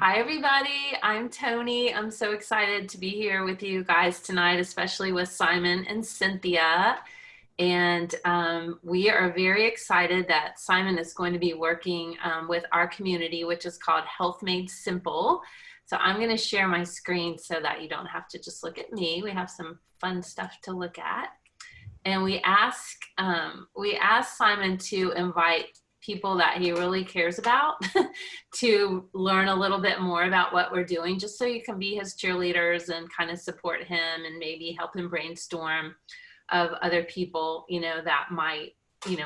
Hi, everybody. I'm Tony. I'm so excited to be here with you guys tonight, especially with Simon and Cynthia. And we are very excited that Simon is going to be working with our community, which is called Health Made Simple. So I'm going to share my screen so that you don't have to just look at me. We have some fun stuff to look at. And we asked Simon to invite people that he really cares about to learn a little bit more about what we're doing, just so you can be his cheerleaders and kind of support him and maybe help him brainstorm of other people, that might,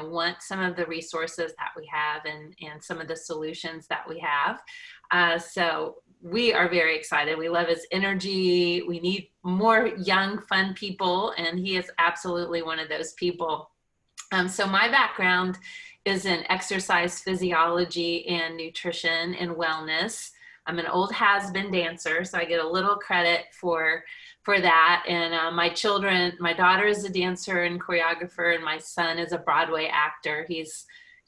want some of the resources that we have and some of the solutions that we have. So we are very excited. We love his energy. We need more young, fun people, and he is absolutely one of those people. So my background is in exercise physiology and nutrition and wellness. I'm an old has-been dancer, so I get a little credit for that. And my daughter is a dancer and choreographer, and my son is a Broadway actor. He's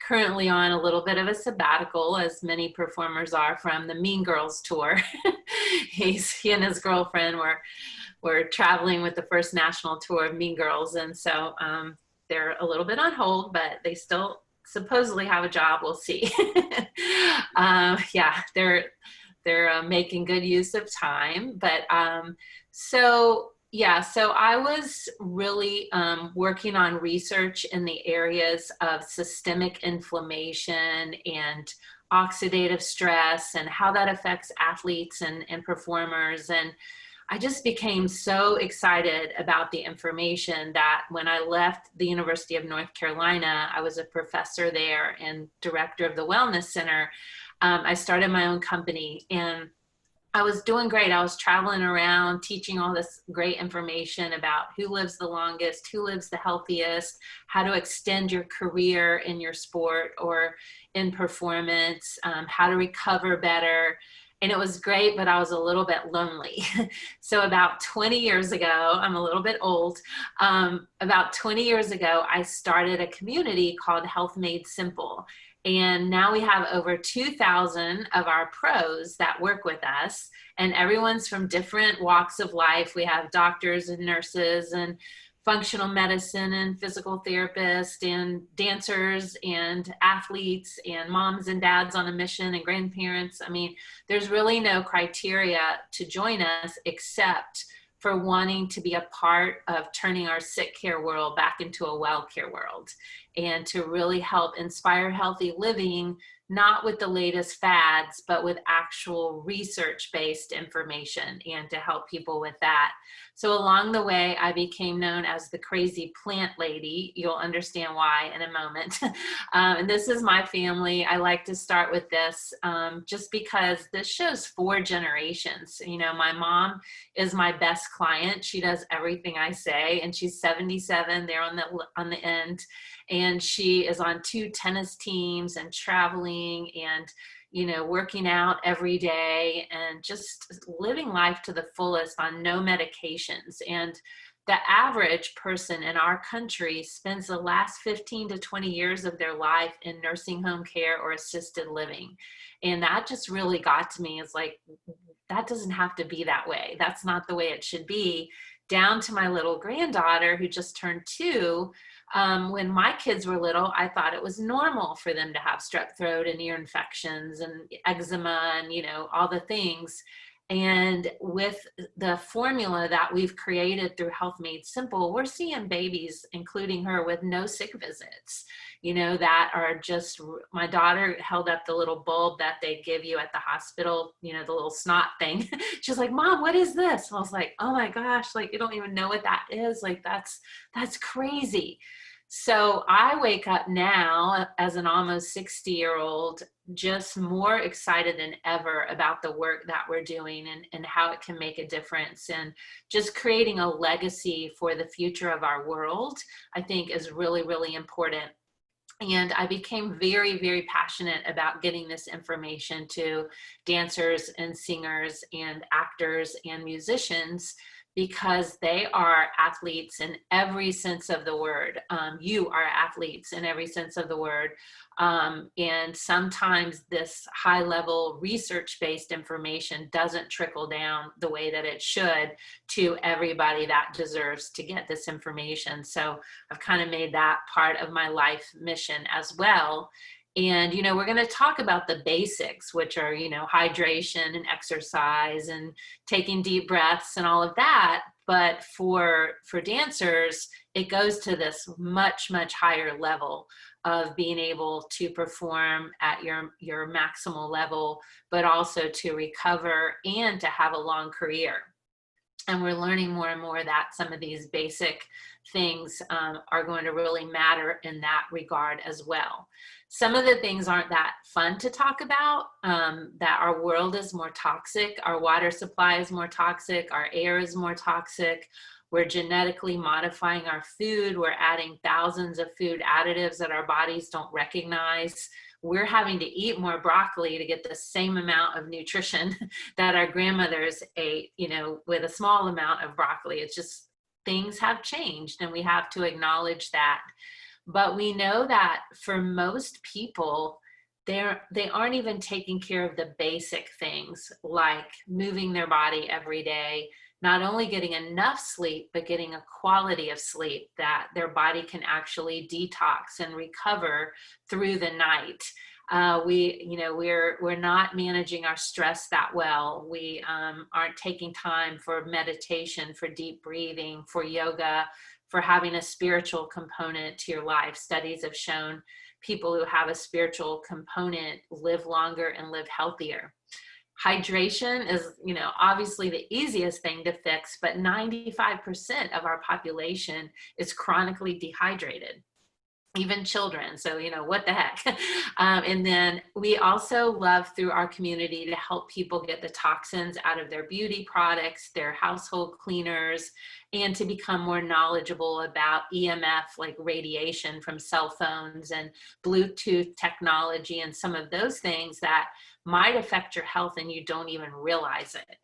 currently on a little bit of a sabbatical, as many performers are, from the Mean Girls tour. He and his girlfriend were traveling with the first national tour of Mean Girls, and so they're a little bit on hold, but they still supposedly have a job. We'll see. Yeah, they're making good use of time. But so I was really working on research in the areas of systemic inflammation and oxidative stress and how that affects athletes and performers. And I just became so excited about the information that when I left the University of North Carolina, I was a professor there and director of the Wellness Center. I started my own company, and I was doing great. I was traveling around teaching all this great information about who lives the longest, who lives the healthiest, how to extend your career in your sport or in performance, how to recover better. And it was great, but I was a little bit lonely. So about 20 years ago, I'm a little bit old, about 20 years ago, I started a community called Health Made Simple. And now we have over 2,000 of our pros that work with us, and everyone's from different walks of life. We have doctors and nurses and functional medicine and physical therapists and dancers and athletes and moms and dads on a mission and grandparents. I mean, there's really no criteria to join us except for wanting to be a part of turning our sick care world back into a well care world, and to really help inspire healthy living, not with the latest fads, but with actual research-based information, and to help people with that. So along the way, I became known as the crazy plant lady. You'll understand why in a moment. And this is my family. I like to start with this just because this shows 4 generations. My mom is my best client. She does everything I say, and she's 77 there on the end. And she is on 2 tennis teams and traveling and, working out every day and just living life to the fullest on no medications. And the average person in our country spends the last 15 to 20 years of their life in nursing home care or assisted living. And that just really got to me. It's like, that doesn't have to be that way. That's not the way it should be. Down to my little granddaughter who just turned 2. When my kids were little, I thought it was normal for them to have strep throat and ear infections and eczema and, all the things. And with the formula that we've created through Health Made Simple, we're seeing babies, including her, with no sick visits, that are just, my daughter held up the little bulb that they give you at the hospital, the little snot thing. She's like, Mom, what is this? And I was like, oh my gosh, like, you don't even know what that is. Like, that's crazy. So I wake up now as an almost 60-year-old, just more excited than ever about the work that we're doing and how it can make a difference, and just creating a legacy for the future of our world, I think is really, really important. And I became very, very passionate about getting this information to dancers and singers and actors and musicians, because they are athletes in every sense of the word. You are athletes in every sense of the word. And sometimes this high level research-based information doesn't trickle down the way that it should to everybody that deserves to get this information. So I've kind of made that part of my life mission as well. And, you know, we're going to talk about the basics, which are, you know, hydration and exercise and taking deep breaths and all of that. But for dancers, it goes to this much, much higher level of being able to perform at your maximal level, but also to recover and to have a long career. And we're learning more and more that some of these basic things are going to really matter in that regard as well. Some of the things aren't that fun to talk about, that our world is more toxic, our water supply is more toxic, our air is more toxic, we're genetically modifying our food, we're adding thousands of food additives that our bodies don't recognize. We're having to eat more broccoli to get the same amount of nutrition that our grandmothers ate, you know, with a small amount of broccoli. It's just, things have changed and we have to acknowledge that. But we know that for most people, they aren't even taking care of the basic things like moving their body every day, not only getting enough sleep, but getting a quality of sleep that their body can actually detox and recover through the night. We're not managing our stress that well. We aren't taking time for meditation, for deep breathing, for yoga, for having a spiritual component to your life. Studies have shown people who have a spiritual component live longer and live healthier. Hydration is, you know, obviously the easiest thing to fix, but 95% of our population is chronically dehydrated, even children. So, you know, what the heck? And then we also love through our community to help people get the toxins out of their beauty products, their household cleaners, and to become more knowledgeable about EMF, like radiation from cell phones and Bluetooth technology and some of those things that might affect your health and you don't even realize it.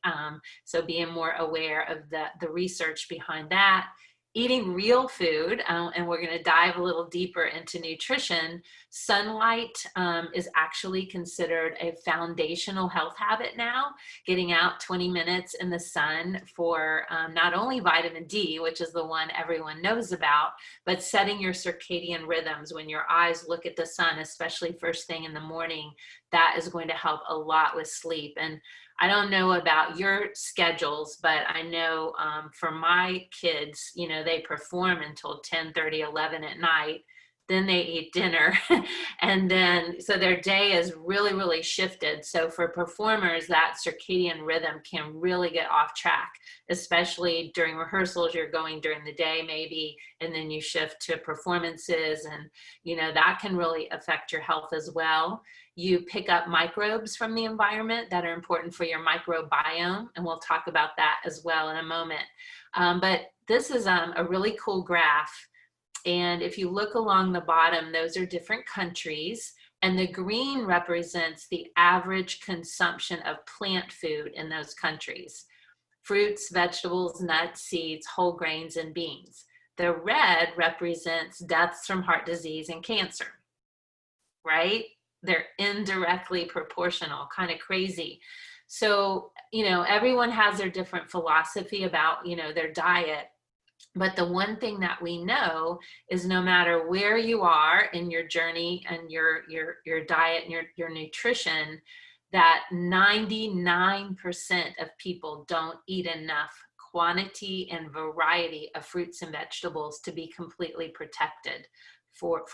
So being more aware of the research behind that. Eating real food, and we're going to dive a little deeper into nutrition. Sunlight is actually considered a foundational health habit now. Getting out 20 minutes in the sun for not only vitamin D, which is the one everyone knows about, but setting your circadian rhythms when your eyes look at the sun, especially first thing in the morning, that is going to help a lot with sleep. And I don't know about your schedules, but I know for my kids, you know, they perform until 10:30, 11 at night. Then they eat dinner. And then, so their day is really, really shifted. So for performers, that circadian rhythm can really get off track, especially during rehearsals. You're going during the day maybe, and then you shift to performances. And, you know, that can really affect your health as well. You pick up microbes from the environment that are important for your microbiome, and we'll talk about that as well in a moment. But this is a really cool graph. And if you look along the bottom, those are different countries, and the green represents the average consumption of plant food in those countries: fruits, vegetables, nuts, seeds, whole grains, and beans. The red represents deaths from heart disease and cancer, right? They're indirectly proportional, kind of crazy. So, you know, everyone has their different philosophy about, you know, their diet. But the one thing that we know is no matter where you are in your journey and your diet and your nutrition, that 99% of people don't eat enough quantity and variety of fruits and vegetables to be completely protected for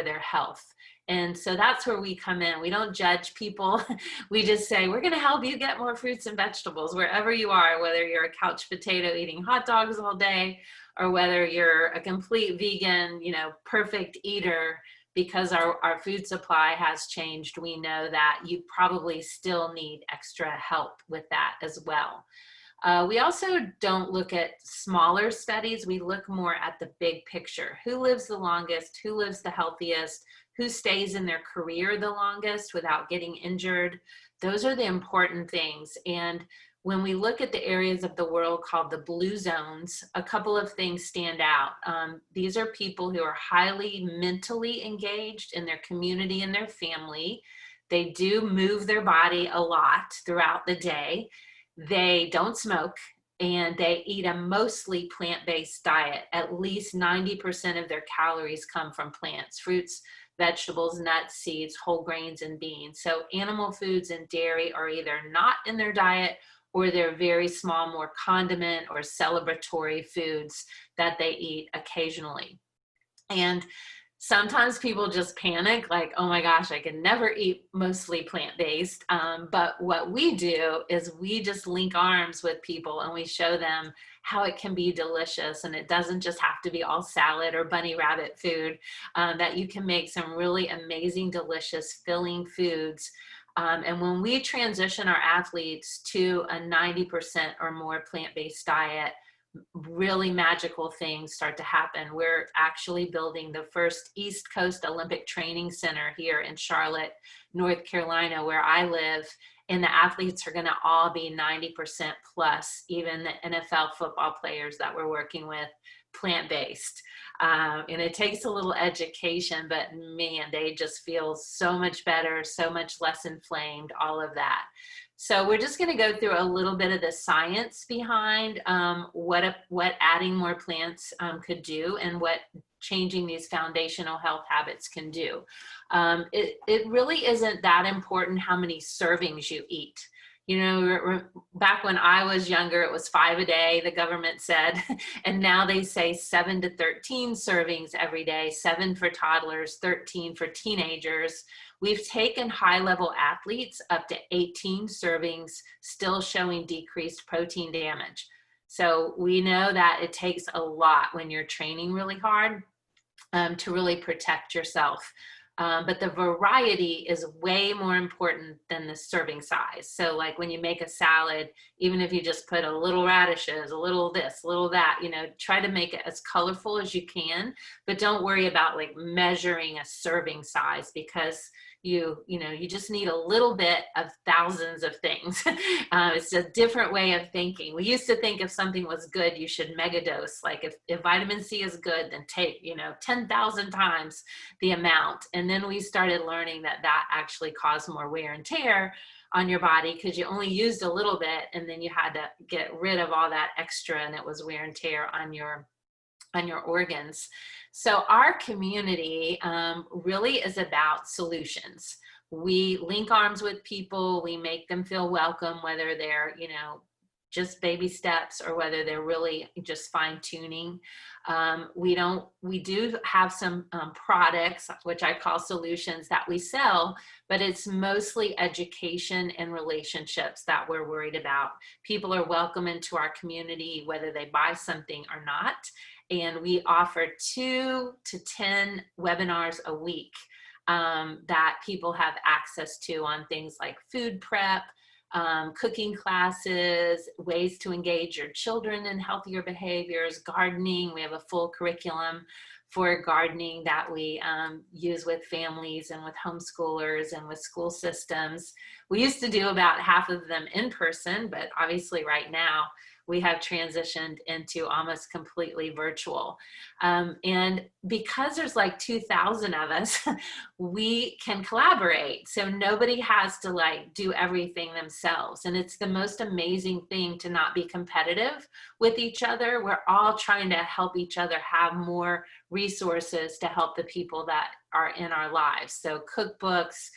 their health. And so that's where we come in. We don't judge people. We just say, we're going to help you get more fruits and vegetables wherever you are, whether you're a couch potato eating hot dogs all day, or whether you're a complete vegan, you know, perfect eater. Because our food supply has changed, we know that you probably still need extra help with that as well. We also don't look at smaller studies. We look more at the big picture. Who lives the longest? Who lives the healthiest? Who stays in their career the longest without getting injured? Those are the important things. And when we look at the areas of the world called the blue zones, a couple of things stand out. These are people who are highly mentally engaged in their community and their family. They do move their body a lot throughout the day. They don't smoke, and they eat a mostly plant-based diet. At least 90% of their calories come from plants, fruits, vegetables, nuts, seeds, whole grains, and beans. So animal foods and dairy are either not in their diet, or they're very small, more condiment or celebratory foods that they eat occasionally. And sometimes people just panic, like, oh my gosh, I can never eat mostly plant-based. But what we do is we just link arms with people and we show them how it can be delicious. And it doesn't just have to be all salad or bunny rabbit food, that you can make some really amazing, delicious, filling foods. And when we transition our athletes to a 90% or more plant-based diet, really magical things start to happen. We're actually building the first East Coast Olympic Training Center here in Charlotte, North Carolina, where I live, and the athletes are going to all be 90% plus, even the NFL football players that we're working with, plant-based. And it takes a little education, but man, they just feel so much better, so much less inflamed, all of that. So we're just going to go through a little bit of the science behind what adding more plants could do, and what changing these foundational health habits can do. It really isn't that important how many servings you eat. You know, back when I was younger, it was 5 a day, the government said, and now they say 7 to 13 servings every day, 7 for toddlers, 13 for teenagers. We've taken high-level athletes up to 18 servings, still showing decreased protein damage. So we know that it takes a lot when you're training really hard to really protect yourself. But the variety is way more important than the serving size. So like when you make a salad, even if you just put a little radishes, a little this, a little that, you know, try to make it as colorful as you can, but don't worry about like measuring a serving size, because you just need a little bit of thousands of things. It's a different way of thinking. We used to think if something was good, you should megadose. Like if vitamin C is good, then take, 10,000 times the amount. And then we started learning that actually caused more wear and tear on your body, because you only used a little bit and then you had to get rid of all that extra, and it was wear and tear on your organs. So our community really is about solutions. We link arms with people, we make them feel welcome, whether they're, just baby steps or whether they're really just fine tuning. We do have some products, which I call solutions, that we sell, but it's mostly education and relationships that we're worried about. People are welcome into our community, whether they buy something or not. And we offer 2 to 10 webinars a week that people have access to on things like food prep, cooking classes, ways to engage your children in healthier behaviors, gardening. We have a full curriculum for gardening that we use with families and with homeschoolers and with school systems. We used to do about half of them in person, but obviously right now we have transitioned into almost completely virtual. And because there's like 2,000 of us, we can collaborate. So nobody has to like do everything themselves. And it's the most amazing thing to not be competitive with each other. We're all trying to help each other have more resources to help the people that are in our lives. So cookbooks,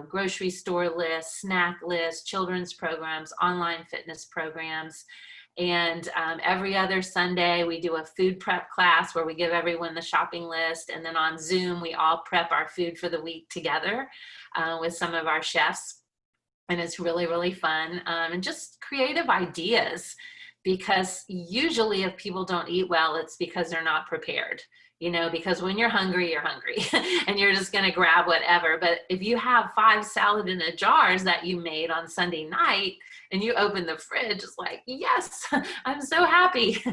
grocery store lists, snack lists, children's programs, online fitness programs. And every other Sunday, we do a food prep class where we give everyone the shopping list. And then on Zoom, we all prep our food for the week together with some of our chefs. And it's really, really fun. And just creative ideas, because usually if people don't eat well, it's because they're not prepared. you know, because when you're hungry and you're just going to grab whatever. But if you have 5 salad in a jars that you made on Sunday night and you open the fridge, it's like, yes, I'm so happy.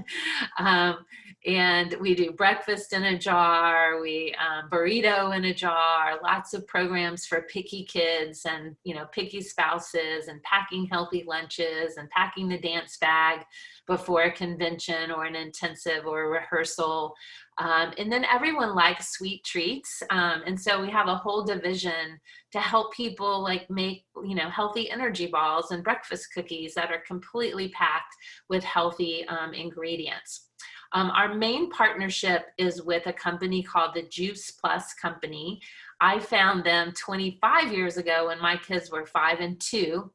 And we do breakfast in a jar, we burrito in a jar, lots of programs for picky kids and, you know, picky spouses, and packing healthy lunches and packing the dance bag before a convention or an intensive or a rehearsal. And then everyone likes sweet treats. And so we have a whole division to help people like make, you know, healthy energy balls and breakfast cookies that are completely packed with healthy ingredients. Our main partnership is with a company called the Juice Plus Company. I found them 25 years ago when my kids were 5 and 2.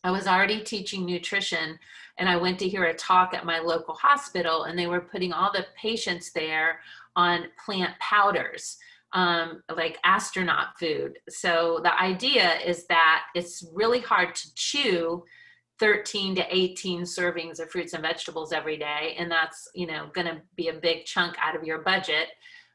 I was already teaching nutrition, and I went to hear a talk at my local hospital, and they were putting all the patients there on plant powders, like astronaut food. So the idea is that it's really hard to chew 13 to 18 servings of fruits and vegetables every day, and that's, you know, going to be a big chunk out of your budget.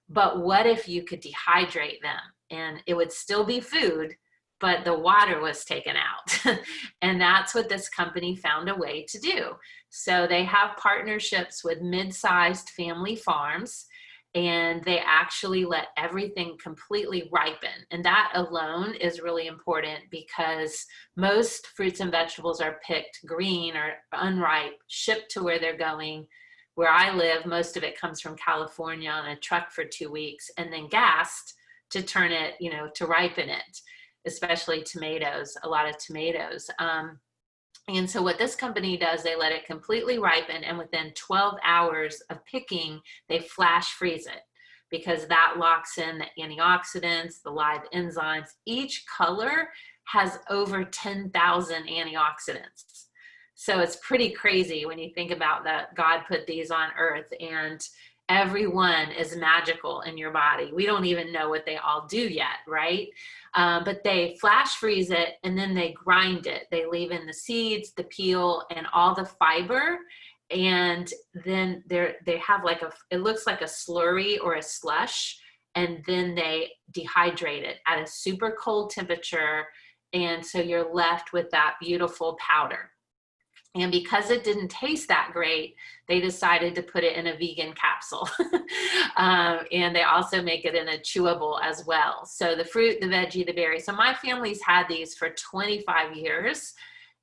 But what if you could dehydrate them and it would still be food, but the water was taken out? And that's what this company found a way to do. So they have partnerships with mid-sized family farms, and they actually let everything completely ripen. And that alone is really important, because most fruits and vegetables are picked green or unripe, shipped to where they're going. Where I live, most of it comes from California on a truck for 2 weeks, and then gassed to turn it, you know, to ripen it, especially tomatoes, a lot of tomatoes. And so what this company does, they let it completely ripen, and within 12 hours of picking, they flash freeze it, because that locks in the antioxidants, the live enzymes. Each color has over 10,000 antioxidants. So it's pretty crazy when you think about that. God put these on earth, and every one is magical in your body. We don't even know what they all do yet, right? But they flash freeze it, and then they grind it. They leave in the seeds, the peel, and all the fiber. And then they have like it looks like a slurry or a slush. And then they dehydrate it at a super cold temperature. And so you're left with that beautiful powder. And because it didn't taste that great, they decided to put it in a vegan capsule. And they also make it in a chewable as well. So the fruit, the veggie, the berry. So my family's had these for 25 years.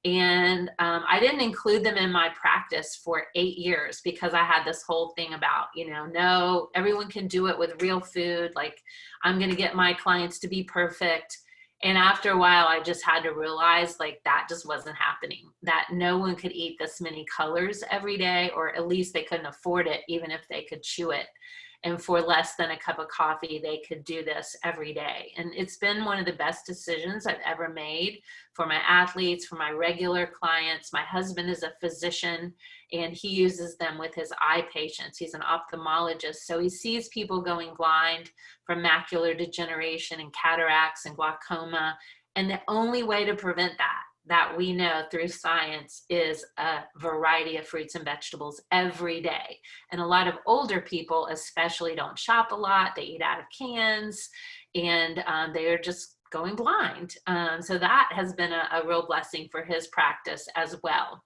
And I didn't include them in my practice for 8 years, because I had this whole thing about, you know, no, everyone can do it with real food. Like, I'm going to get my clients to be perfect. And after a while, I just had to realize, like, that just wasn't happening, that no one could eat this many colors every day, or at least they couldn't afford it, even if they could chew it. And for less than a cup of coffee, they could do this every day. And it's been one of the best decisions I've ever made for my athletes, for my regular clients. My husband is a physician, and he uses them with his eye patients. He's an ophthalmologist, so he sees people going blind from macular degeneration and cataracts and glaucoma. And the only way to prevent that we know through science is a variety of fruits and vegetables every day. And a lot of older people especially don't shop a lot. They eat out of cans, and they are just going blind. So that has been a real blessing for his practice as well.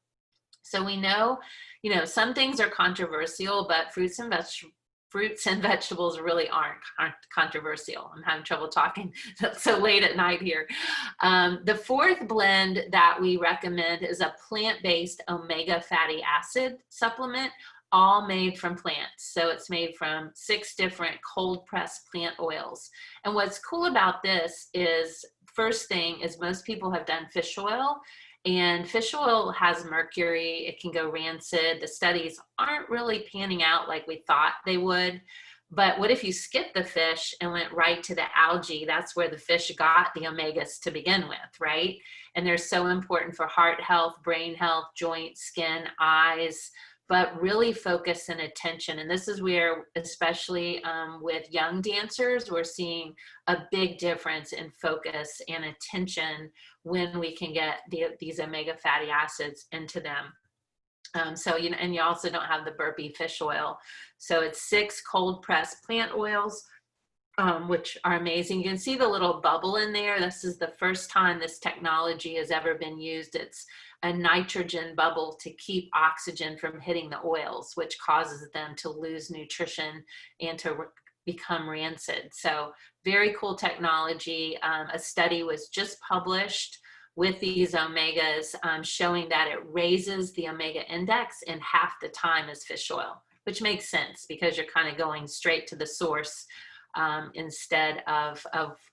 So we know, you know, some things are controversial, but fruits and vegetables really aren't controversial. I'm having trouble talking so late at night here. The fourth blend that we recommend is a plant-based omega fatty acid supplement, all made from plants. So it's made from 6 different cold pressed plant oils. And what's cool about this is, first thing is, most people have done fish oil, and fish oil has mercury. It can go rancid. The studies aren't really panning out like we thought they would. But what if you skip the fish and went right to the algae? That's where the fish got the omegas to begin with, right? And they're so important for heart health, brain health, joints, skin, eyes, but really focus and attention. And this is where, especially with young dancers, we're seeing a big difference in focus and attention when we can get these omega fatty acids into them. So, you know, and you also don't have the burpee fish oil. So it's 6 cold pressed plant oils, which are amazing. You can see the little bubble in there. This is the first time this technology has ever been used. It's a nitrogen bubble to keep oxygen from hitting the oils, which causes them to lose nutrition and to become rancid. So very cool technology. A study was just published with these omegas, showing that it raises the omega index in half the time as fish oil, which makes sense because you're kind of going straight to the source, instead of,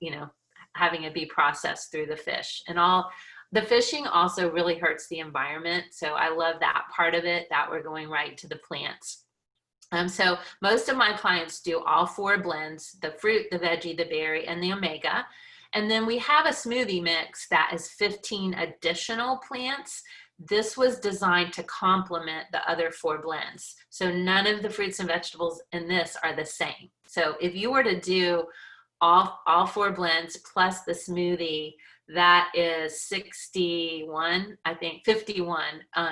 you know, having it be processed through the fish. And all the fishing also really hurts the environment. So I love that part of it, that we're going right to the plants. So most of my clients do all 4 blends: the fruit, the veggie, the berry, and the omega. And then we have a smoothie mix that is 15 additional plants. This was designed to complement the other 4 blends. So none of the fruits and vegetables in this are the same. So if you were to do all 4 blends plus the smoothie, that is 61, I think 51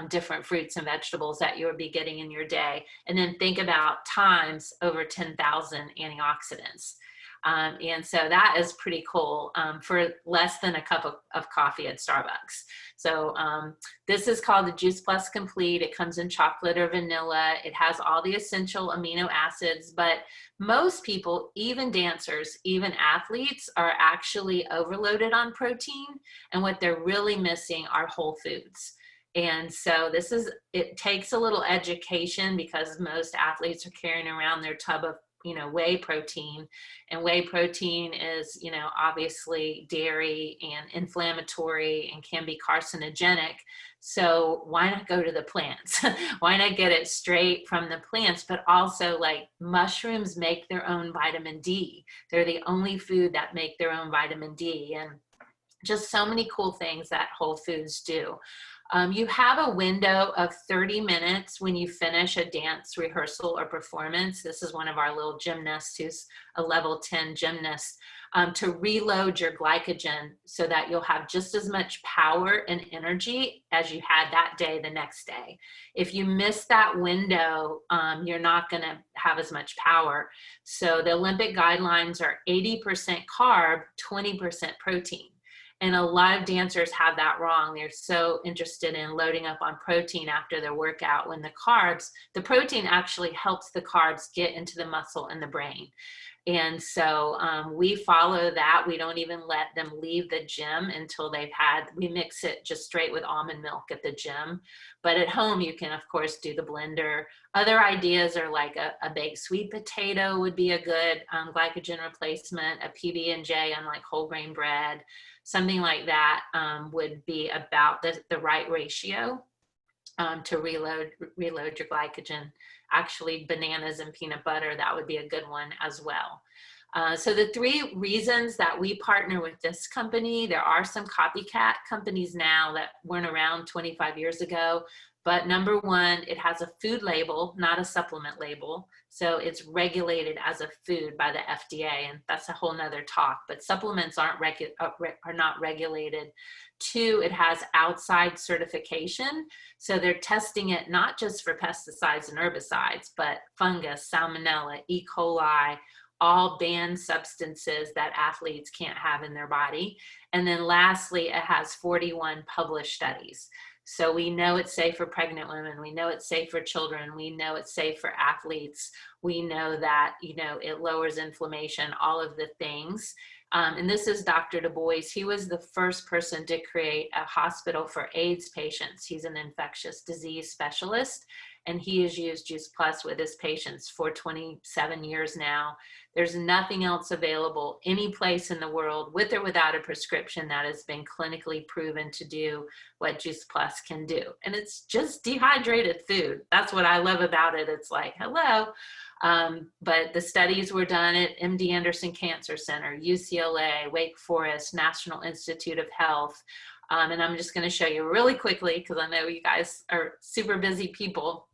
different fruits and vegetables that you would be getting in your day. And then think about times over 10,000 antioxidants. And so that is pretty cool, for less than a cup of coffee at Starbucks. So this is called the Juice Plus Complete. It comes in chocolate or vanilla. It has all the essential amino acids, but most people, even dancers, even athletes, are actually overloaded on protein. And what they're really missing are whole foods. And so it takes a little education, because most athletes are carrying around their tub of, you know, whey protein, and whey protein is, you know, obviously dairy and inflammatory and can be carcinogenic. So why not go to the plants? Why not get it straight from the plants? But also, like, mushrooms make their own vitamin D. They're the only food that make their own vitamin D, and just so many cool things that whole foods do. You have a window of 30 minutes when you finish a dance rehearsal or performance. This is one of our little gymnasts who's a level 10 gymnast, to reload your glycogen so that you'll have just as much power and energy as you had that day the next day. If you miss that window, you're not going to have as much power. So the Olympic guidelines are 80% carb, 20% protein. And a lot of dancers have that wrong. They're so interested in loading up on protein after their workout, when the protein actually helps the carbs get into the muscle and the brain. And so we follow that. We don't even let them leave the gym until we mix it just straight with almond milk at the gym. But at home, you can, of course, do the blender. Other ideas are like a baked sweet potato would be a good glycogen replacement, a PB&J on like whole grain bread. Something like that would be about the right ratio to reload your glycogen. Actually, bananas and peanut butter, that would be a good one as well. So the 3 reasons that we partner with this company, there are some copycat companies now that weren't around 25 years ago. But number 1, it has a food label, not a supplement label. So it's regulated as a food by the FDA, and that's a whole nother talk. But supplements are not regulated. 2, it has outside certification. So they're testing it not just for pesticides and herbicides, but fungus, salmonella, E. coli, all banned substances that athletes can't have in their body. And then lastly, it has 41 published studies. So we know it's safe for pregnant women. We know it's safe for children. We know it's safe for athletes. We know that, you know, it lowers inflammation, all of the things. And this is Dr. Du Bois. He was the first person to create a hospital for AIDS patients. He's an infectious disease specialist, and he has used Juice Plus with his patients for 27 years now. There's nothing else available any place in the world, with or without a prescription, that has been clinically proven to do what Juice Plus can do. And it's just dehydrated food. That's what I love about it. It's like, hello. But the studies were done at MD Anderson Cancer Center, UCLA, Wake Forest, National Institute of Health. And I'm just going to show you really quickly, because I know you guys are super busy people.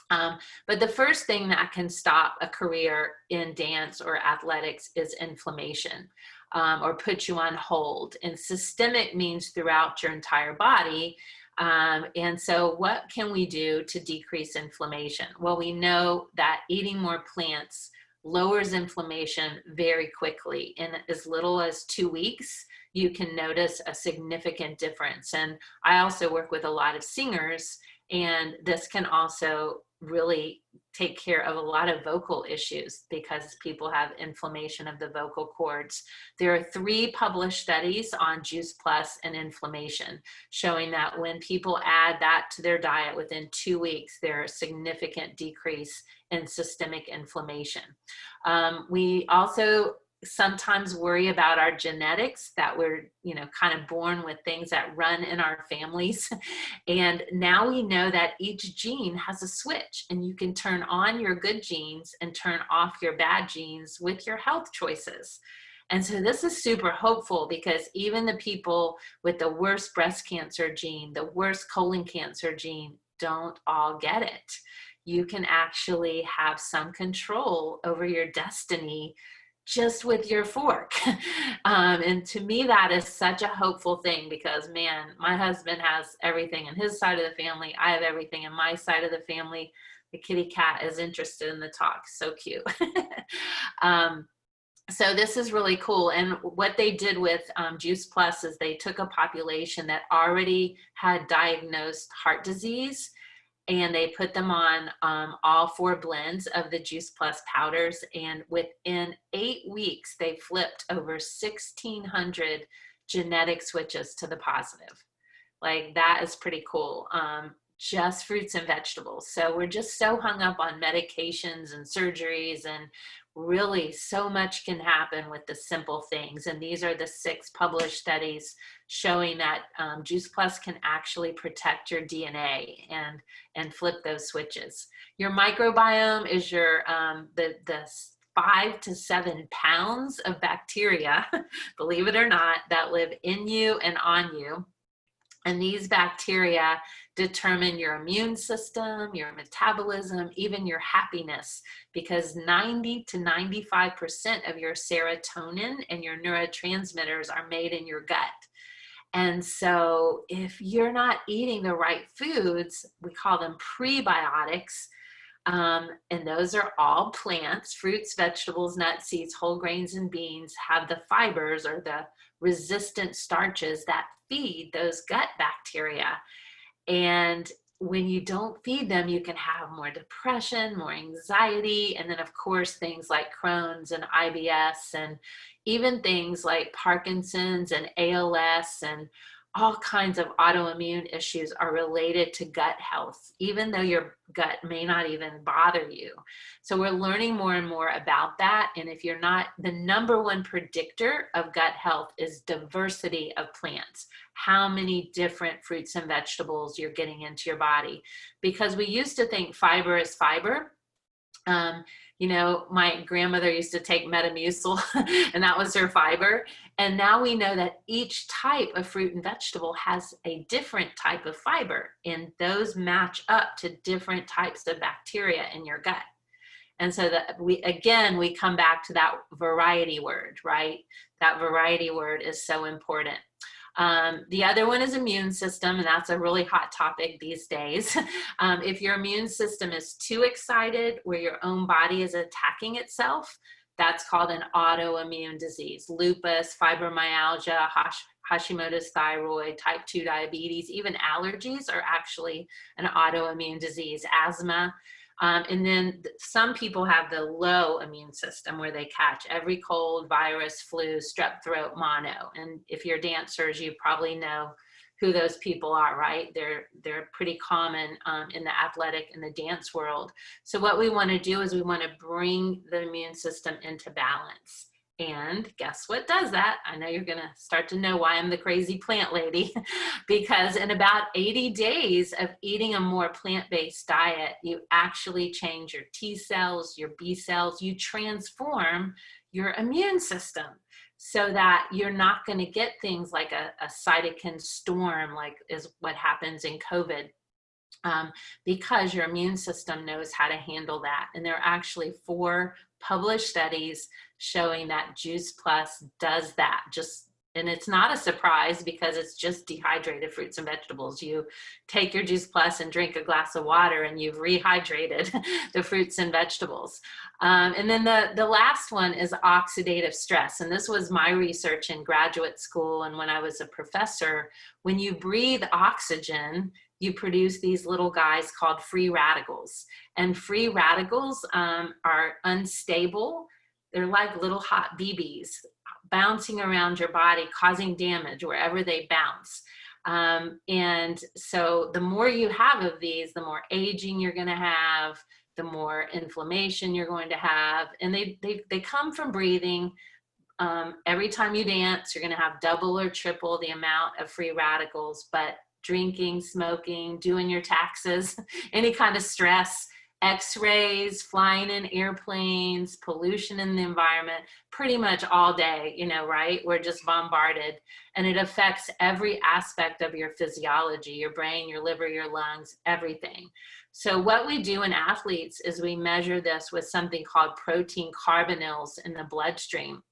But the first thing that can stop a career in dance or athletics is inflammation, or put you on hold. And systemic means throughout your entire body. And so what can we do to decrease inflammation? Well, we know that eating more plants lowers inflammation very quickly. In as little as 2 weeks, you can notice a significant difference. And I also work with a lot of singers, and this can also really take care of a lot of vocal issues because people have inflammation of the vocal cords. There are 3 published studies on Juice Plus and inflammation showing that when people add that to their diet within 2 weeks, there's a significant decrease in systemic inflammation. We also sometimes worry about our genetics, that we're, kind of born with things that run in our families. And now we know that each gene has a switch, and you can turn on your good genes and turn off your bad genes with your health choices. And so this is super hopeful because even the people with the worst breast cancer gene, the worst colon cancer gene, don't all get it. You can actually have some control over your destiny just with your fork. And to me, that is such a hopeful thing because, man, my husband has everything in his side of the family. I have everything in my side of the family. The kitty cat is interested in the talk. So cute. So this is really cool. And what they did with Juice Plus is they took a population that already had diagnosed heart disease, and they put them on all 4 blends of the Juice Plus powders. And within 8 weeks, they flipped over 1,600 genetic switches to the positive. Like, that is pretty cool. Just fruits and vegetables. So we're just so hung up on medications and surgeries, and really so much can happen with the simple things. And these are the 6 published studies showing that Juice Plus can actually protect your DNA and flip those switches. Your microbiome is your the 5 to 7 pounds of bacteria, believe it or not, that live in you and on you. And these bacteria determine your immune system, your metabolism, even your happiness, because 90 to 95% of your serotonin and your neurotransmitters are made in your gut. And so if you're not eating the right foods, we call them prebiotics, and those are all plants, fruits, vegetables, nuts, seeds, whole grains, and beans, have the fibers or the resistant starches that feed those gut bacteria. And when you don't feed them, you can have more depression, more anxiety, and then of course things like Crohn's and IBS, and even things like Parkinson's and ALS, and all kinds of autoimmune issues are related to gut health, even though your gut may not even bother you. So we're learning more and more about that. And if you're not, the number one predictor of gut health is diversity of plants. How many different fruits and vegetables you're getting into your body. Because we used to think fiber is fiber. My grandmother used to take Metamucil and that was her fiber. And now we know that each type of fruit and vegetable has a different type of fiber, and those match up to different types of bacteria in your gut. And so that we come back to that variety word, right? That variety word is so important. The other one is immune system, and that's a really hot topic these days. If your immune system is too excited, where your own body is attacking itself, that's called an autoimmune disease. Lupus, fibromyalgia, Hashimoto's thyroid, type 2 diabetes, even allergies are actually an autoimmune disease, asthma. And then some people have the low immune system where they catch every cold, virus, flu, strep throat, mono. And if you're dancers, you probably know who those people are, right? They're pretty common in the athletic and the dance world. So what we want to do is we want to bring the immune system into balance. And guess what does that? I know you're going to start to know why I'm the crazy plant lady, because in about 80 days of eating a more plant-based diet, you actually change your T cells, your B cells, you transform your immune system so that you're not going to get things like a cytokine storm, like is what happens in COVID. Because your immune system knows how to handle that. And there are actually 4 published studies showing that Juice Plus does that, just And it's not a surprise because it's just dehydrated fruits and vegetables. You take your Juice Plus and drink a glass of water and you've rehydrated the fruits and vegetables. And then the last one is oxidative stress. And this was my research in graduate school and when I was a professor. When you breathe oxygen, you produce these little guys called free radicals. And free radicals are unstable. They're like little hot BBs bouncing around your body, causing damage wherever they bounce. And so the more you have of these, the more aging you're going to have, the more inflammation you're going to have. And they come from breathing. Every time you dance, you're going to have double or triple the amount of free radicals, but drinking, smoking, doing your taxes, any kind of stress, X-rays, flying in airplanes, pollution in the environment, pretty much all day, you know, right? We're just bombarded, and it affects every aspect of your physiology, your brain, your liver, your lungs, everything. So what we do in athletes is we measure this with something called protein carbonyls in the bloodstream,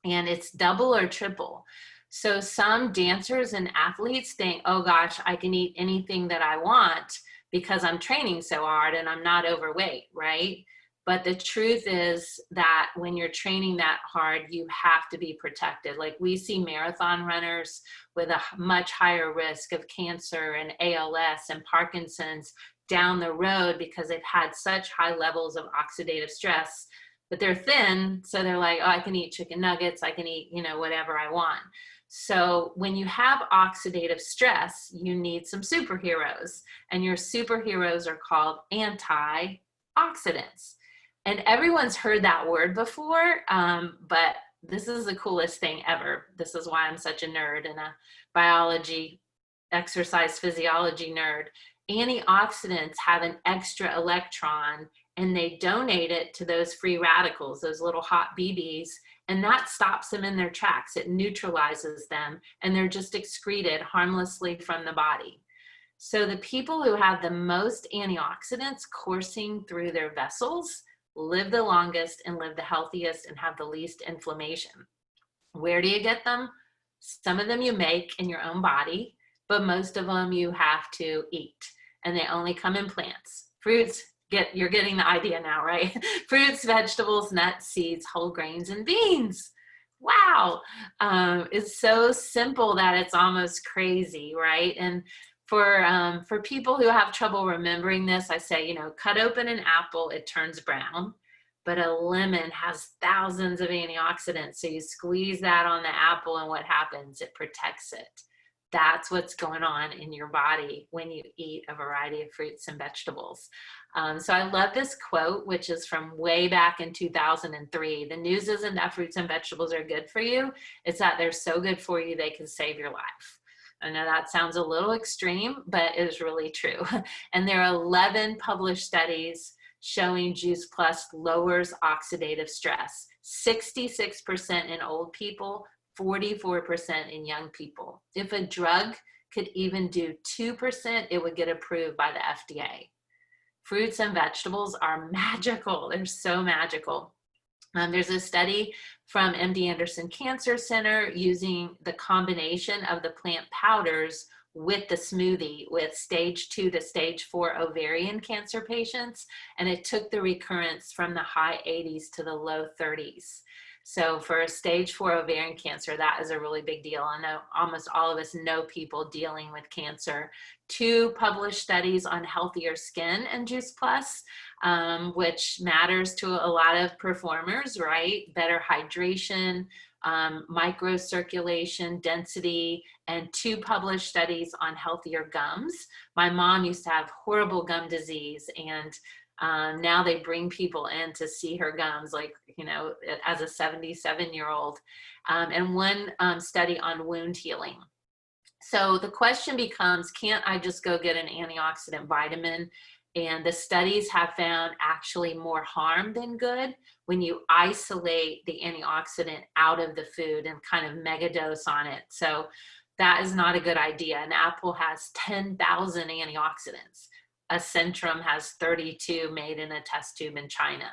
and it's double or triple. So some dancers and athletes think, oh gosh, I can eat anything that I want because I'm training so hard and I'm not overweight, right? But the truth is that when you're training that hard, you have to be protected. Like we see marathon runners with a much higher risk of cancer and ALS and Parkinson's down the road because they've had such high levels of oxidative stress, but they're thin. So they're like, oh, I can eat chicken nuggets. I can eat, you know, whatever I want. So when you have oxidative stress, you need some superheroes, and your superheroes are called antioxidants. And everyone's heard that word before, but this is the coolest thing ever. This is why I'm such a nerd and a biology, exercise physiology nerd. Antioxidants have an extra electron, and they donate it to those free radicals, those little hot BBs, and that stops them in their tracks. It neutralizes them, and they're just excreted harmlessly from the body. So the people who have the most antioxidants coursing through their vessels live the longest and live the healthiest and have the least inflammation. Where do you get them? Some of them you make in your own body, but most of them you have to eat, and they only come in plants. Fruits, you're getting the idea now, right? Fruits, vegetables, nuts, seeds, whole grains, and beans. Wow. It's so simple that it's almost crazy, right? And for people who have trouble remembering this, I say, you know, cut open an apple, it turns brown, but a lemon has thousands of antioxidants. So you squeeze that on the apple, and what happens? It protects it. That's what's going on in your body when you eat a variety of fruits and vegetables. So I love this quote, which is from way back in 2003. The news isn't that fruits and vegetables are good for you. It's that they're so good for you, they can save your life. I know that sounds a little extreme, but it is really true. And there are 11 published studies showing Juice Plus lowers oxidative stress, 66% in old people, 44% in young people. If a drug could even do 2%, it would get approved by the FDA. Fruits and vegetables are magical. They're so magical. There's a study from MD Anderson Cancer Center using the combination of the plant powders with the smoothie with stage 2 to stage 4 ovarian cancer patients, and it took the recurrence from the high 80s to the low 30s. So for a stage 4 ovarian cancer, that is a really big deal. I know almost all of us know people dealing with cancer. 2 published studies on healthier skin and Juice Plus, which matters to a lot of performers, right? Better hydration, microcirculation, density, and 2 published studies on healthier gums. My mom used to have horrible gum disease, and now they bring people in to see her gums, like, you know, as a 77-year-old, and 1 study on wound healing. So the question becomes, can't I just go get an antioxidant vitamin? And the studies have found actually more harm than good when you isolate the antioxidant out of the food and kind of megadose on it. So that is not a good idea. An apple has 10,000 antioxidants. a Centrum has 32 made in a test tube in China.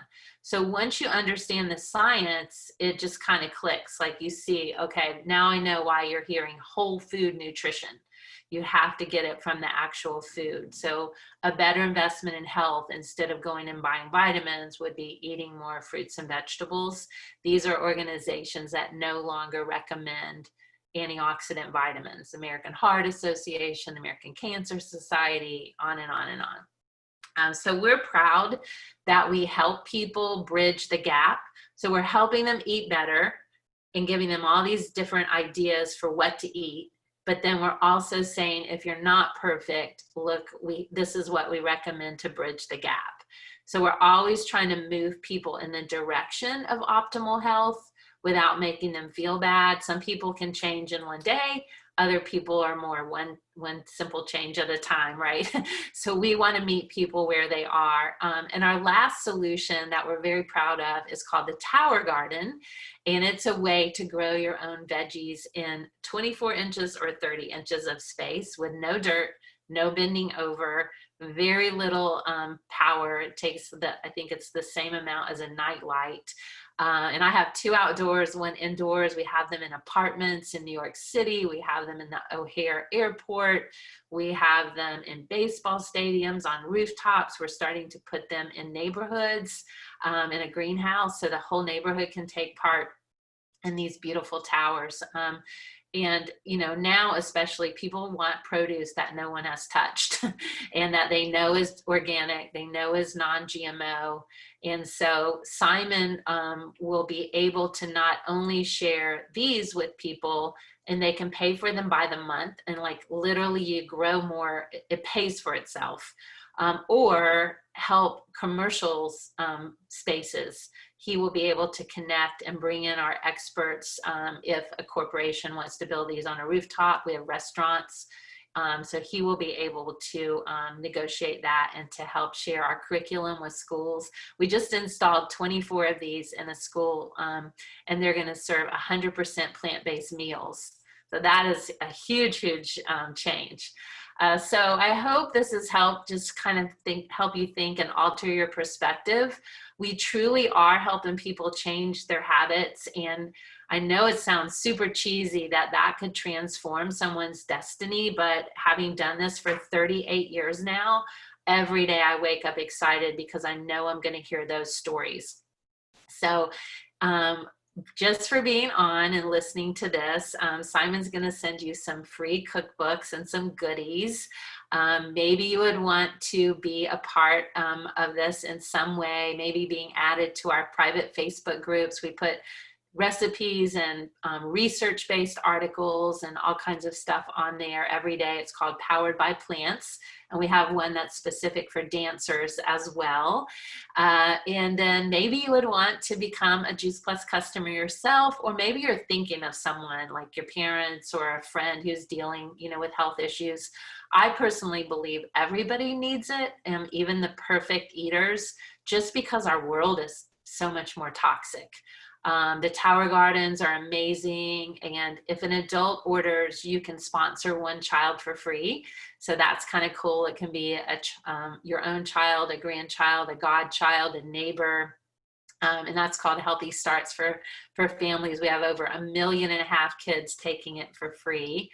So once you understand the science, it just kind of clicks. Like you see, okay, now I know why you're hearing whole food nutrition. You have to get it from the actual food. So a better investment in health, instead of going and buying vitamins, would be eating more fruits and vegetables. These are organizations that no longer recommend antioxidant vitamins: American Heart Association, American Cancer Society, on and on and on. So we're proud that we help people bridge the gap. So we're helping them eat better and giving them all these different ideas for what to eat. But then we're also saying, if you're not perfect, look, this is what we recommend to bridge the gap. So we're always trying to move people in the direction of optimal health without making them feel bad. Some people can change in one day. Other people are more one simple change at a time, right? So we want to meet people where they are. And our last solution that we're very proud of is called the Tower Garden. And it's a way to grow your own veggies in 24 inches or 30 inches of space with no dirt, no bending over, very little power. It takes I think it's the same amount as a night light. And I have 2 outdoors, 1 indoors. We have them in apartments in New York City. We have them in the O'Hare Airport. We have them in baseball stadiums, on rooftops. We're starting to put them in neighborhoods, in a greenhouse, so the whole neighborhood can take part in these beautiful towers. And, you know, now especially people want produce that no one has touched and that they know is organic, they know is non-GMO. And so Simon will be able to not only share these with people, and they can pay for them by the month, and like literally you grow more, it pays for itself, or help commercials spaces. He will be able to connect and bring in our experts. If a corporation wants to build these on a rooftop, we have restaurants. So he will be able to negotiate that and to help share our curriculum with schools. We just installed 24 of these in a school, and they're going to serve 100% plant-based meals. So that is a huge, huge change. So I hope this has helped just kind of help you think and alter your perspective. We truly are helping people change their habits. And I know it sounds super cheesy that could transform someone's destiny, but having done this for 38 years now, every day I wake up excited because I know I'm going to hear those stories. So, just for being on and listening to this, Simon's going to send you some free cookbooks and some goodies. Maybe you would want to be a part of this in some way, maybe being added to our private Facebook groups. We put recipes and research-based articles and all kinds of stuff on there every day. It's called Powered by Plants. And we have one that's specific for dancers as well. And then maybe you would want to become a Juice Plus customer yourself, or maybe you're thinking of someone like your parents or a friend who's dealing, you know, with health issues. I personally believe everybody needs it, even the perfect eaters, just because our world is so much more toxic. The Tower Gardens are amazing, and if an adult orders, you can sponsor one child for free. So that's kind of cool. It can be your own child, a grandchild, a godchild, a neighbor. And that's called Healthy Starts for families. We have over 1.5 million kids taking it for free.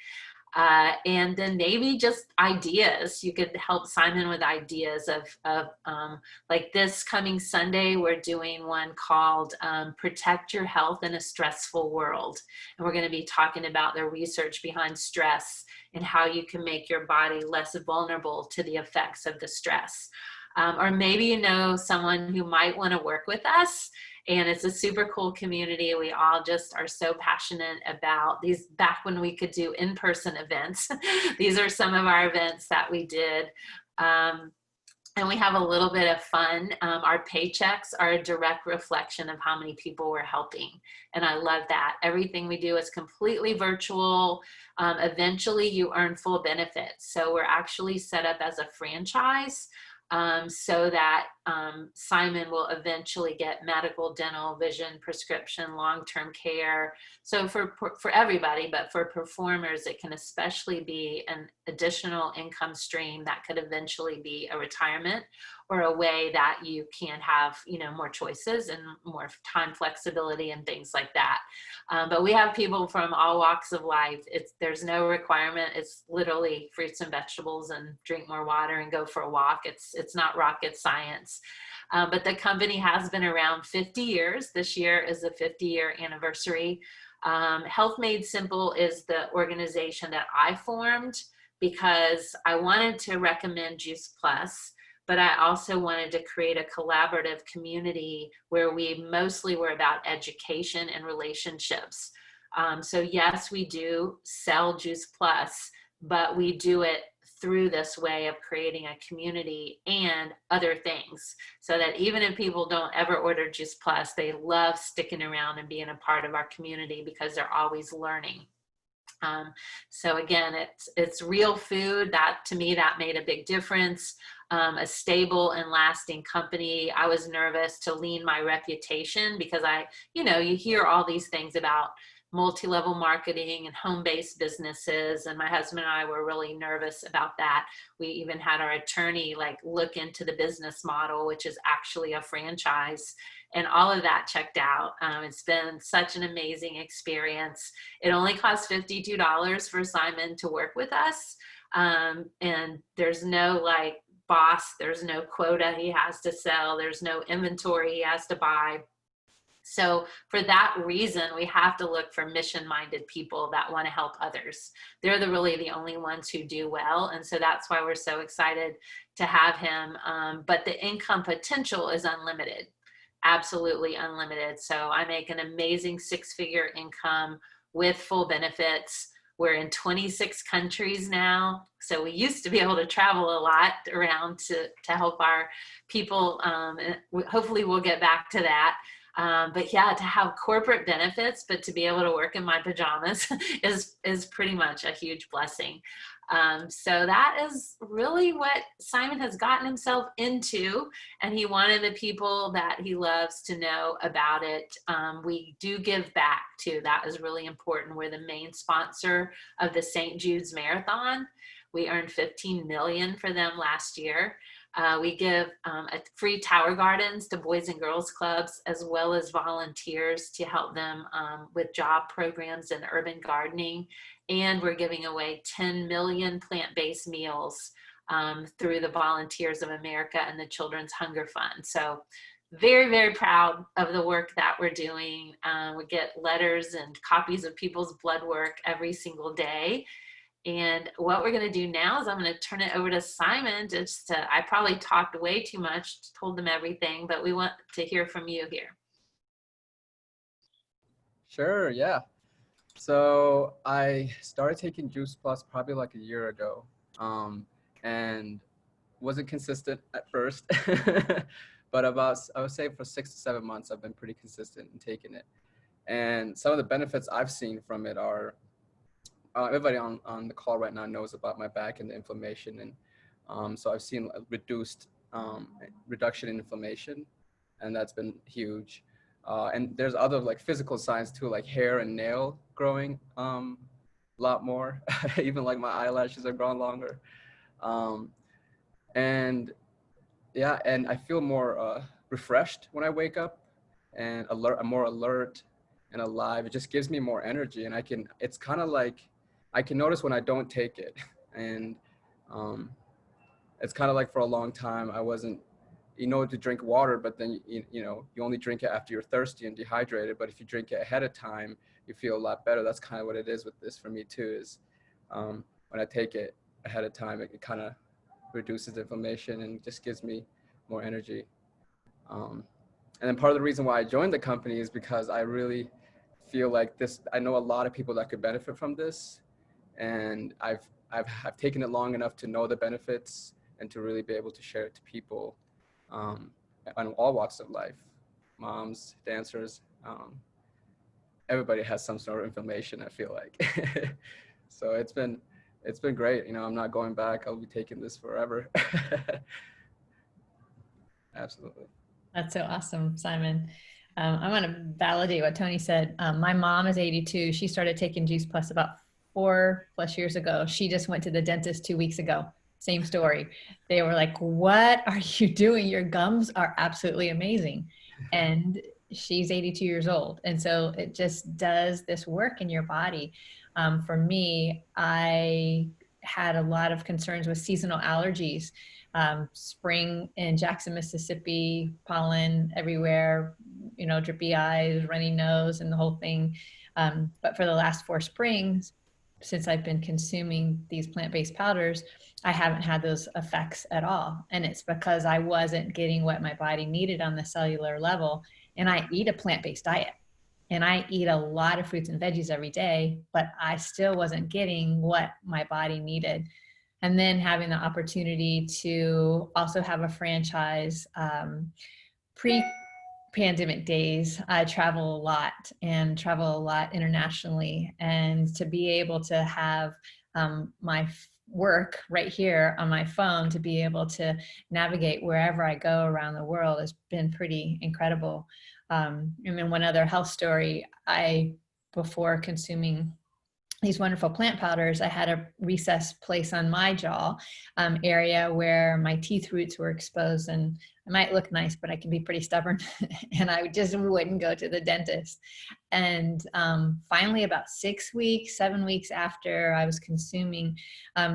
And then maybe just ideas. You could help Simon with ideas of like this coming Sunday, we're doing one called Protect Your Health in a Stressful World. And we're going to be talking about the research behind stress and how you can make your body less vulnerable to the effects of the stress. Or maybe you know someone who might want to work with us. And it's a super cool community. We all just are so passionate about these. Back when we could do in-person events, these are some of our events that we did. And we have a little bit of fun. Our paychecks are a direct reflection of how many people we're helping. And I love that. Everything we do is completely virtual. Eventually you earn full benefits. So we're actually set up as a franchise. So that Simon will eventually get medical, dental, vision, prescription, long-term care. So for everybody, but for performers, it can especially be an additional income stream that could eventually be a retirement, or a way that you can have, you know, more choices and more time flexibility and things like that. But we have people from all walks of life. There's no requirement. It's literally fruits and vegetables and drink more water and go for a walk. It's not rocket science. But the company has been around 50 years. This year is the 50-year anniversary. Health Made Simple is the organization that I formed because I wanted to recommend Juice Plus, but I also wanted to create a collaborative community where we mostly were about education and relationships. So yes, we do sell Juice Plus, but we do it through this way of creating a community and other things, so that even if people don't ever order Juice Plus, they love sticking around and being a part of our community because they're always learning. So again, it's real food. That, to me, that made a big difference. A stable and lasting company. I was nervous to lean my reputation because you hear all these things about multi-level marketing and home-based businesses, and my husband and I were really nervous about that. We even had our attorney look into the business model, which is actually a franchise, and all of that checked out. It's been such an amazing experience. It only costs $52 for Simon to work with us, and there's no boss, there's no quota he has to sell, there's no inventory he has to buy. So for that reason, we have to look for mission-minded people that want to help others. They're really the only ones who do well. And so that's why we're so excited to have him. But the income potential is unlimited, absolutely unlimited. So I make an amazing 6-figure income with full benefits. We're in 26 countries now. So we used to be able to travel a lot around to help our people. And hopefully we'll get back to that. But yeah, to have corporate benefits, but to be able to work in my pajamas is pretty much a huge blessing. So that is really what Simon has gotten himself into, and he wanted the people that he loves to know about it. We do give back too. That is really important. We're the main sponsor of the St. Jude's Marathon. We earned $15 million for them last year. We give free tower gardens to boys and girls clubs, as well as volunteers to help them with job programs and urban gardening. And we're giving away 10 million plant-based meals through the Volunteers of America and the Children's Hunger Fund. So very, very proud of the work that we're doing. We get letters and copies of people's blood work every single day. And what we're going to do now is I'm going to turn it over to Simon. I probably talked way too much, told them everything, but we want to hear from you here. Sure, yeah. So I started taking Juice Plus probably like a year ago, and wasn't consistent at first, but I would say for 6 to 7 months, I've been pretty consistent in taking it. And some of the benefits I've seen from it are, everybody on the call right now knows about my back and the inflammation, and so I've seen a reduction in inflammation, and that's been huge. And there's other physical signs too, like hair and nail growing a lot more. Even my eyelashes are growing longer, and yeah, and I feel more refreshed when I wake up, and I'm more alert and alive. It just gives me more energy, and it's kind of I can notice when I don't take it. And it's kind of for a long time, I wasn't, to drink water, but then, you only drink it after you're thirsty and dehydrated. But if you drink it ahead of time, you feel a lot better. That's kind of what it is with this for me too, is when I take it ahead of time, it kind of reduces inflammation and just gives me more energy. And then part of the reason why I joined the company is because I really feel I know a lot of people that could benefit from this. And I've taken it long enough to know the benefits and to really be able to share it to people on all walks of life, moms, dancers. Everybody has some sort of inflammation, I feel like. So it's been great. I'm not going back. I'll be taking this forever. Absolutely. That's so awesome, Simon. I want to validate what Tony said. My mom is 82. She started taking Juice Plus about 4+ years ago. She just went to the dentist 2 weeks ago. Same story. They were like, "What are you doing? Your gums are absolutely amazing." And she's 82 years old. And so it just does this work in your body. For me, I had a lot of concerns with seasonal allergies. Spring in Jackson, Mississippi, pollen everywhere, you know, drippy eyes, runny nose, and the whole thing. But for the last 4 springs, since I've been consuming these plant-based powders, I haven't had those effects at all. And it's because I wasn't getting what my body needed on the cellular level. And I eat a plant-based diet. And I eat a lot of fruits and veggies every day, but I still wasn't getting what my body needed. And then having the opportunity to also have a franchise, pre-pandemic days, I travel a lot and travel a lot internationally. And to be able to have my work right here on my phone, to be able to navigate wherever I go around the world has been pretty incredible. And then one other health story, before consuming these wonderful plant powders, I had a recessed place on my jaw area where my teeth roots were exposed, and I might look nice, but I can be pretty stubborn and I just wouldn't go to the dentist. And finally, about 6 weeks, 7 weeks after I was consuming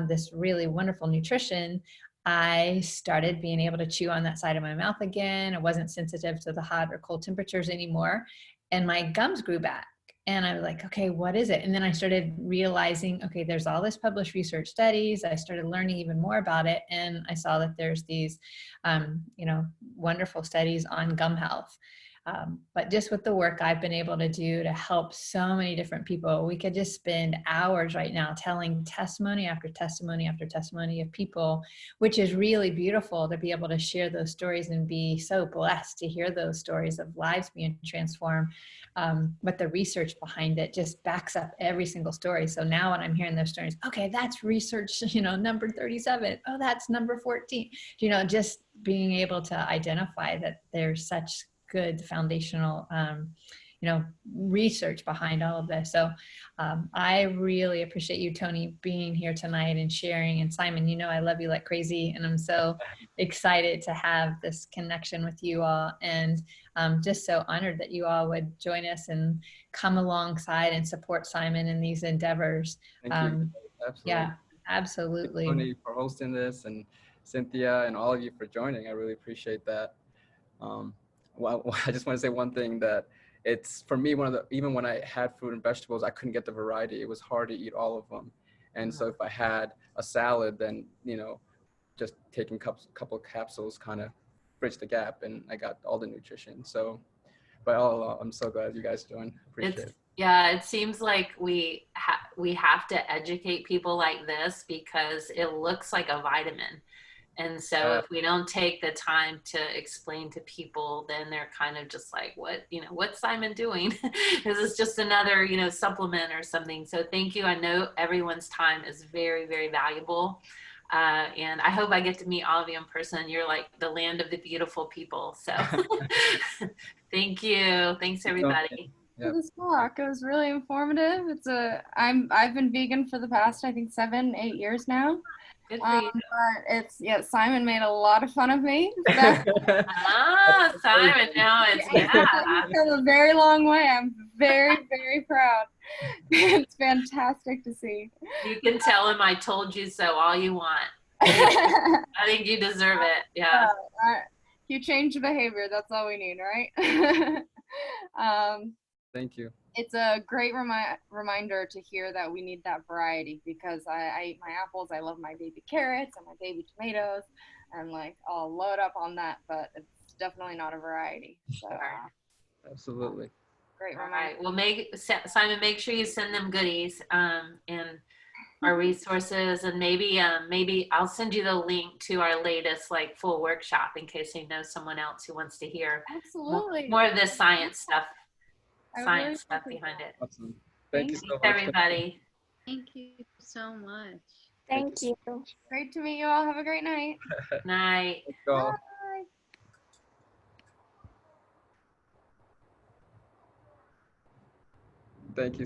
this really wonderful nutrition, I started being able to chew on that side of my mouth again. I wasn't sensitive to the hot or cold temperatures anymore. And my gums grew back. And I was like, okay, what is it? And then I started realizing, okay, there's all this published research studies. I started learning even more about it. And I saw that there's these, wonderful studies on gum health. But just with the work I've been able to do to help so many different people, we could just spend hours right now telling testimony after testimony after testimony of people, which is really beautiful to be able to share those stories and be so blessed to hear those stories of lives being transformed. But the research behind it just backs up every single story. So now when I'm hearing those stories, okay, that's research, number 37. Oh, that's number 14. Just being able to identify that there's such good foundational, research behind all of this. So I really appreciate you, Tony, being here tonight and sharing. And Simon, I love you like crazy. And I'm so excited to have this connection with you all. And just so honored that you all would join us and come alongside and support Simon in these endeavors. Thank you. Absolutely. Yeah, absolutely. Tony for hosting this, and Cynthia and all of you for joining. I really appreciate that. Well, I just want to say one thing, that it's, for me, even when I had fruit and vegetables, I couldn't get the variety. It was hard to eat all of them. And so if I had a salad, then, just taking a couple of capsules kind of bridged the gap, and I got all the nutrition. So, but I'm so glad you guys joined. Appreciate it. Yeah, it seems like we have to educate people like this because it looks like a vitamin. And so if we don't take the time to explain to people, then they're kind of just like, what's Simon doing? This is just another, supplement or something. So thank you. I know everyone's time is very, very valuable. And I hope I get to meet all of you in person. You're like the land of the beautiful people. So thank you. Thanks, everybody. For this talk. It was really informative. I've been vegan for the past, I think, 7-8 years now. Good for you. But Simon made a lot of fun of me. Simon, now it's, from a very long way. I'm very, very proud. It's fantastic to see. You can tell him I told you so all you want. I think you deserve it. Yeah. You change behavior. That's all we need, right? Thank you. It's a great reminder to hear that we need that variety, because I eat my apples, I love my baby carrots and my baby tomatoes, and I'll load up on that, but it's definitely not a variety. So absolutely. Great reminder. All right. Well, Simon, make sure you send them goodies and our resources, and maybe I'll send you the link to our latest full workshop in case you know someone else who wants to hear more of this science stuff. Behind it. Awesome. Thank you so much, everybody. Thank you so much. Thank you. Great to meet you all. Have a great night. Night. Bye. Thank you.